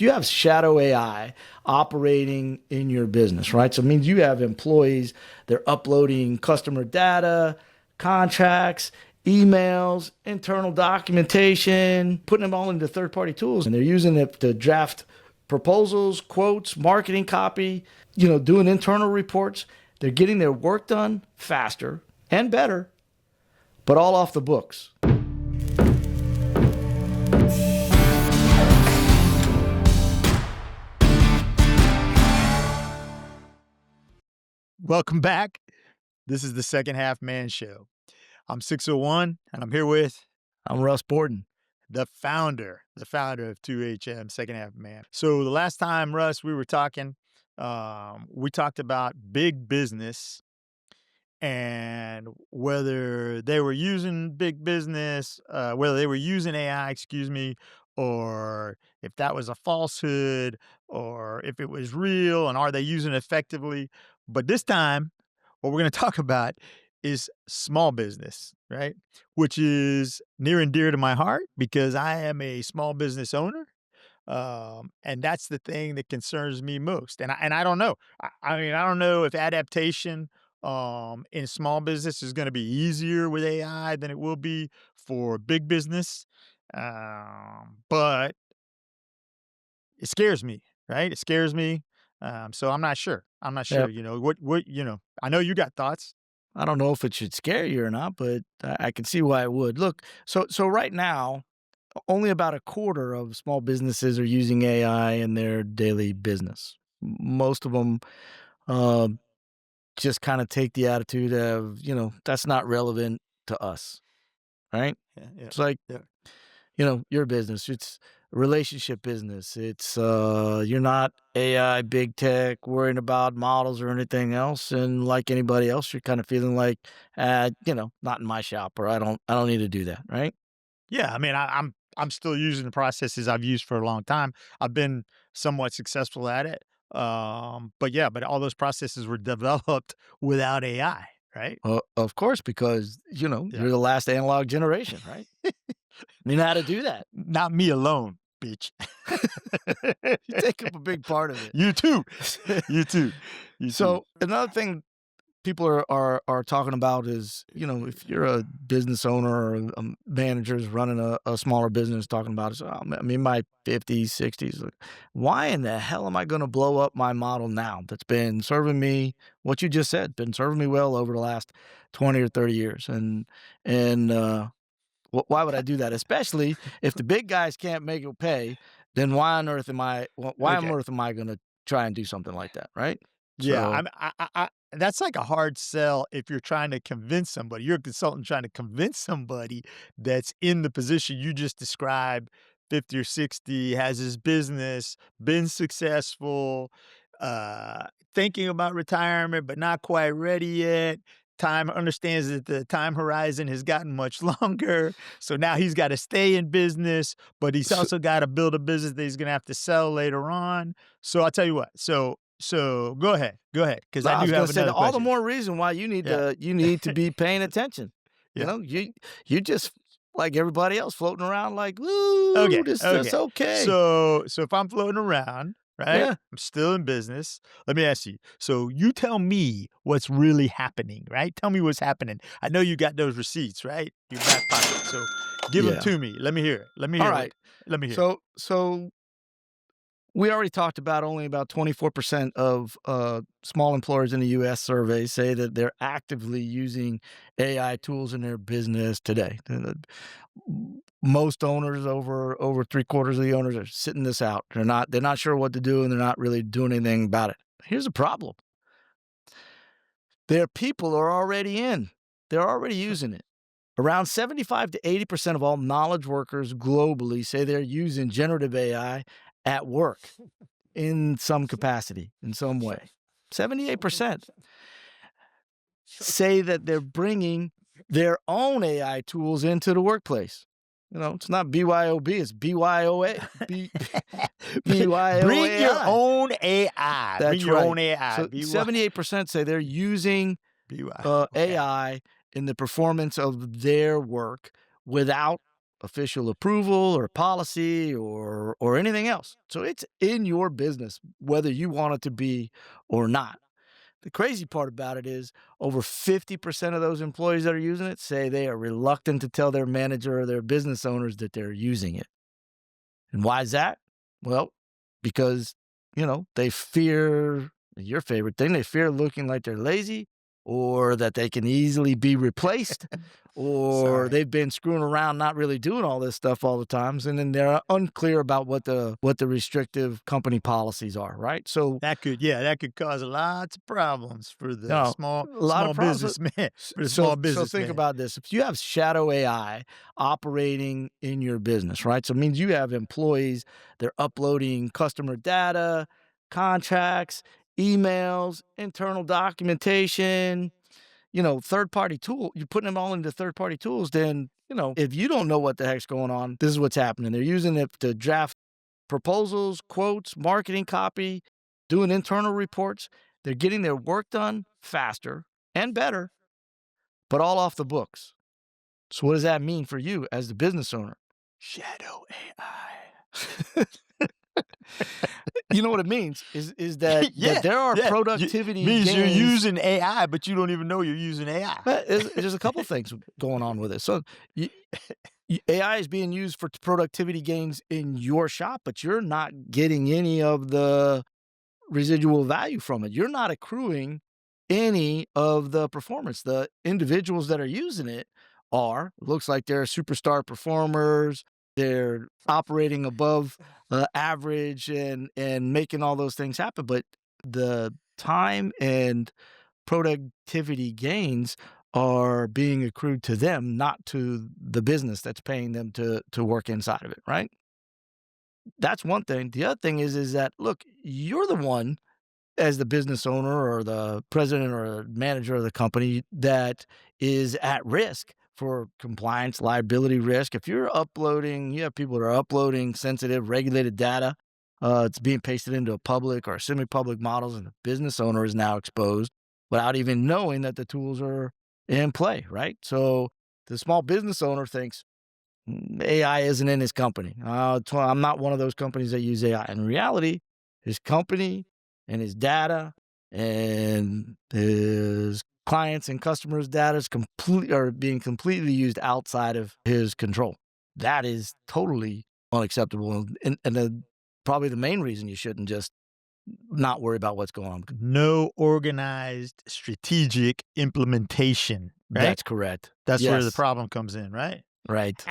You have shadow AI operating in your business, right? So it means you have employees, they're uploading customer data, contracts, emails, internal documentation, putting them all into third-party tools, and they're using it to draft proposals, quotes, marketing copy, doing internal reports. They're getting their work done faster and better, but all off the books. Welcome back. This is the Second Half Man Show. I'm 601, and I'm here with I'm Russ Borden. the founder of 2HM, Second Half Man. So the last time, Russ, we were talking, we talked about big business and whether they were using big business, whether they were using AI, or if that was a falsehood, or if it was real, and are they using it effectively? But this time, what we're going to talk about is small business, right? Which is near and dear to my heart because I am a small business owner. And that's the thing that concerns me most. And I don't know. I mean, I don't know if adaptation in small business is going to be easier with AI than it will be for big business. But it scares me, right? It scares me. So I'm not sure. Yep. I know you got thoughts. I don't know if it should scare you or not, but I can see why it would. Look, so right now, only about a quarter of small businesses are using AI in their daily business. Most of them just kind of take the attitude of, that's not relevant to us, right? Yeah. It's like, Yeah. your business. It's a relationship business. It's you're not AI, big tech, worrying about models or anything else. And like anybody else, you're kind of feeling like, not in my shop, or I don't need to do that, right? Yeah, I mean, I'm still using the processes I've used for a long time. I've been somewhat successful at it. But all those processes were developed without AI, right? Of course, because Yeah. you're the last analog generation, right? You know how to do that. Not me alone, bitch. You take up a big part of it. You too. You too. So another thing people are talking about is, if you're a business owner or a manager is running a smaller business, talking about is, my 50s, 60s, like, why in the hell am I going to blow up my model now that's been serving me, what you just said, been serving me well over the last 20 or 30 years? Why would I do that? Especially if the big guys can't make it pay, then why on earth am I going to try and do something like that, right? Yeah, So that's like a hard sell if you're trying to convince somebody. You're a consultant trying to convince somebody that's in the position you just described, 50 or 60, has his business, been successful, thinking about retirement, but not quite ready yet. Understands that the time horizon has gotten much longer. So now he's got to stay in business, but he's also got to build a business that he's going to have to sell later on. So I'll tell you what. So go ahead, because No, I I was do gonna have say another that all the question. more reason why you need Yeah. to be paying attention. Yeah. You just like everybody else floating around like, "Ooh, Okay, this okay. okay." So if I'm floating around, right? Yeah. I'm still in business. Let me ask you. So you tell me what's really happening, right? Tell me what's happening. I know you got those receipts, right? Your back pocket. So give them Yeah. to me. Let me hear it. Let me All hear right. Let me hear it. So we already talked about only about 24% of small employers in the U.S. survey say that they're actively using AI tools in their business today. Most owners, over three-quarters of the owners, are sitting this out. They're not sure what to do, and they're not really doing anything about it. Here's the problem. Their people are already in. They're already using it. Around 75 to 80% of all knowledge workers globally say they're using generative AI at work in some capacity, in some way. 78% say that they're bringing their own AI tools into the workplace. It's not BYOB, it's BYOA. BYOAI. Bring your own AI. That's Bring your right. own AI. So 78% say they're using BY. Okay. AI in the performance of their work without official approval or policy or anything else. So it's in your business, whether you want it to be or not. The crazy part about it is over 50% of those employees that are using it say they are reluctant to tell their manager or their business owners that they're using it. And why is that? Well, because, they fear your favorite thing. They fear looking like they're lazy or that they can easily be replaced or Sorry. they've been screwing around, not really doing all this stuff all the times. And then they're unclear about what the restrictive company policies are, right? So that could cause lots of problems for the a lot small of problems. businessman. For the So small think businessman. about this. If you have shadow AI operating in your business, right? So it means you have employees, they're uploading customer data, contracts, emails, internal documentation, third-party tool. You're putting them all into third-party tools, then, if you don't know what the heck's going on, this is what's happening. They're using it to draft proposals, quotes, marketing copy, doing internal reports. They're getting their work done faster and better, but all off the books. So what does that mean for you as the business owner? Shadow AI. You know what it means is that, that there are productivity means gains. You're using AI, but you don't even know you're using AI. There's a couple things going on with it. So AI is being used for productivity gains in your shop, but you're not getting any of the residual value from it. You're not accruing any of the performance. The individuals that are using it looks like they're superstar performers. They're operating above average and making all those things happen. But the time and productivity gains are being accrued to them, not to the business that's paying them to work inside of it, right? That's one thing. The other thing is that, look, you're the one as the business owner or the president or manager of the company that is at risk for compliance, liability risk. If you're uploading, you have people that are uploading sensitive, regulated data. It's being pasted into a public or semi-public models, and the business owner is now exposed without even knowing that the tools are in play, right? So the small business owner thinks AI isn't in his company. I'm not one of those companies that use AI. In reality, his company and his data and his clients and customers' data are being completely used outside of his control. That is totally unacceptable, and probably the main reason you shouldn't just not worry about what's going on. No organized strategic implementation, right? That's correct. That's where the Yes. problem comes in, right? Right.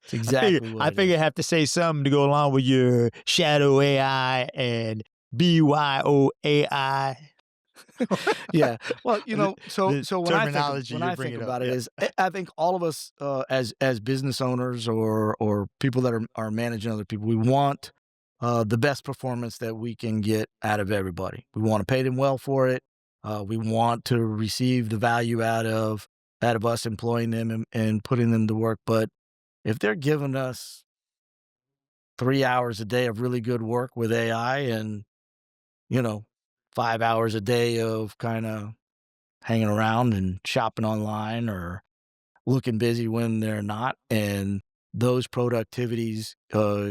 It's exactly what I figure I have to say something to go along with your shadow AI and BYOAI. Yeah. Well, so The when I terminology you're think bringing up, about it yeah. is, I think all of us as business owners or people that are managing other people, we want the best performance that we can get out of everybody. We want to pay them well for it. We want to receive the value out of us employing them and putting them to work. But if they're giving us 3 hours a day of really good work with AI and 5 hours a day of kind of hanging around and shopping online or looking busy when they're not, and those productivities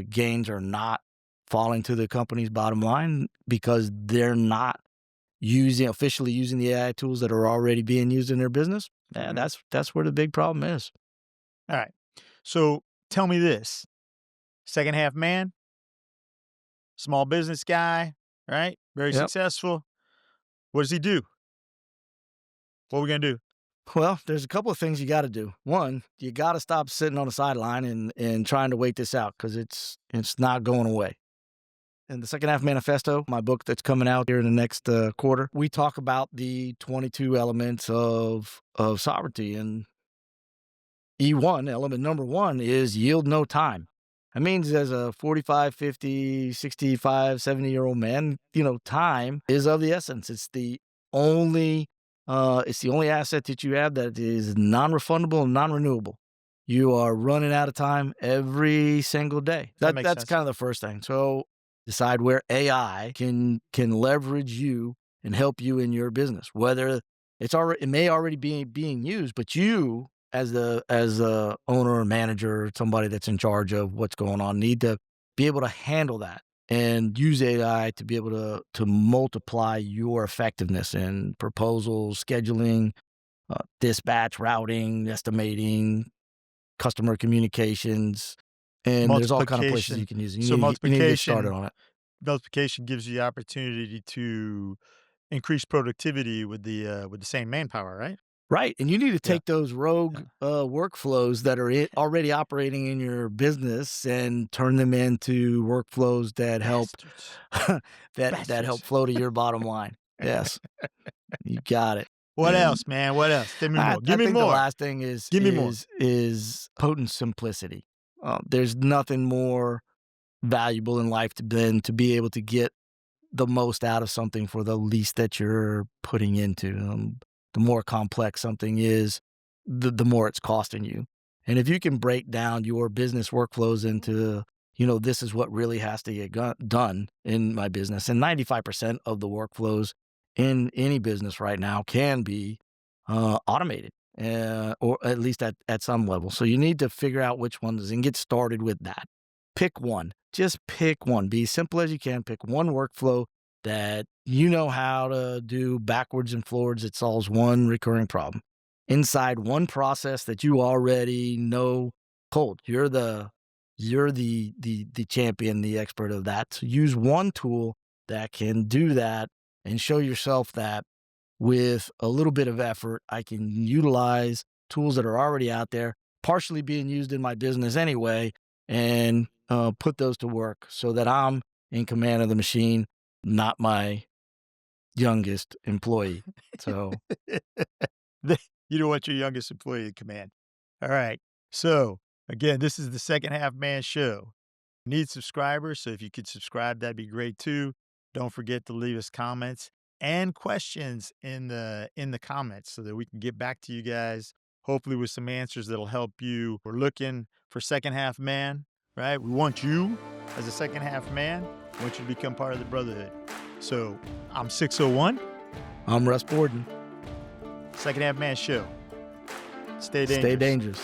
gains are not falling to the company's bottom line because they're not officially using the AI tools that are already being used in their business. Yeah, that's where the big problem is. All right. So tell me this. Second half man, small business guy, right? Very Yep. successful. What does he do? What are we going to do? Well, there's a couple of things you got to do. One, you got to stop sitting on the sideline and trying to wait this out because it's not going away. In the Second Half Manifesto, my book that's coming out here in the next quarter, we talk about the 22 elements of sovereignty. And E1, element number 1, is yield no time. That means as a 45, 50, 65, 70-year-old man, time is of the essence. It's the only asset that you have that is non-refundable and non-renewable. You are running out of time every single day. That makes that's sense. kind of the first thing. So decide where AI can leverage you and help you in your business. Whether it may already be being used, but you as the owner or manager, or somebody that's in charge of what's going on, need to be able to handle that and use AI to be able to multiply your effectiveness in proposals, scheduling, dispatch, routing, estimating, customer communications, and there's all kind of places you Multiplication. can use it. So You need to get started on it. multiplication gives you the opportunity to increase productivity with the same manpower, right? Right, and you need to Yeah. take those rogue, Yeah. workflows that are already operating in your business and turn them into workflows that help Bastards. that help Bastards. flow to your bottom line. Yes, you got it, What and else, man? What else? Tell me more. I Give me think the more. last thing is Give me more. is is potent simplicity. There's nothing more valuable in life than to be able to get the most out of something for the least that you're putting into. The more complex something is, the more it's costing you. And if you can break down your business workflows into, this is what really has to get done in my business. And 95% of the workflows in any business right now can be automated, or at least at some level. So you need to figure out which ones and get started with that. Pick one. Just pick one. Be as simple as you can. Pick one workflow that you know how to do backwards and forwards. It solves one recurring problem inside one process that you already know cold. You're the champion, the expert of that. So use one tool that can do that and show yourself that with a little bit of effort, I can utilize tools that are already out there, partially being used in my business anyway, and put those to work so that I'm in command of the machine, not my youngest employee. So You don't want your youngest employee in command. All right. So, again, this is the Second Half Man Show. Need subscribers, so if you could subscribe, that'd be great too. Don't forget to leave us comments and questions in the comments so that we can get back to you guys, hopefully with some answers that'll help you. We're looking for second half man, right? We want you as a second half man. We want you to become part of the brotherhood. So I'm 601, I'm Russ Borden. Second Half Man Show. Stay dangerous. Stay dangerous.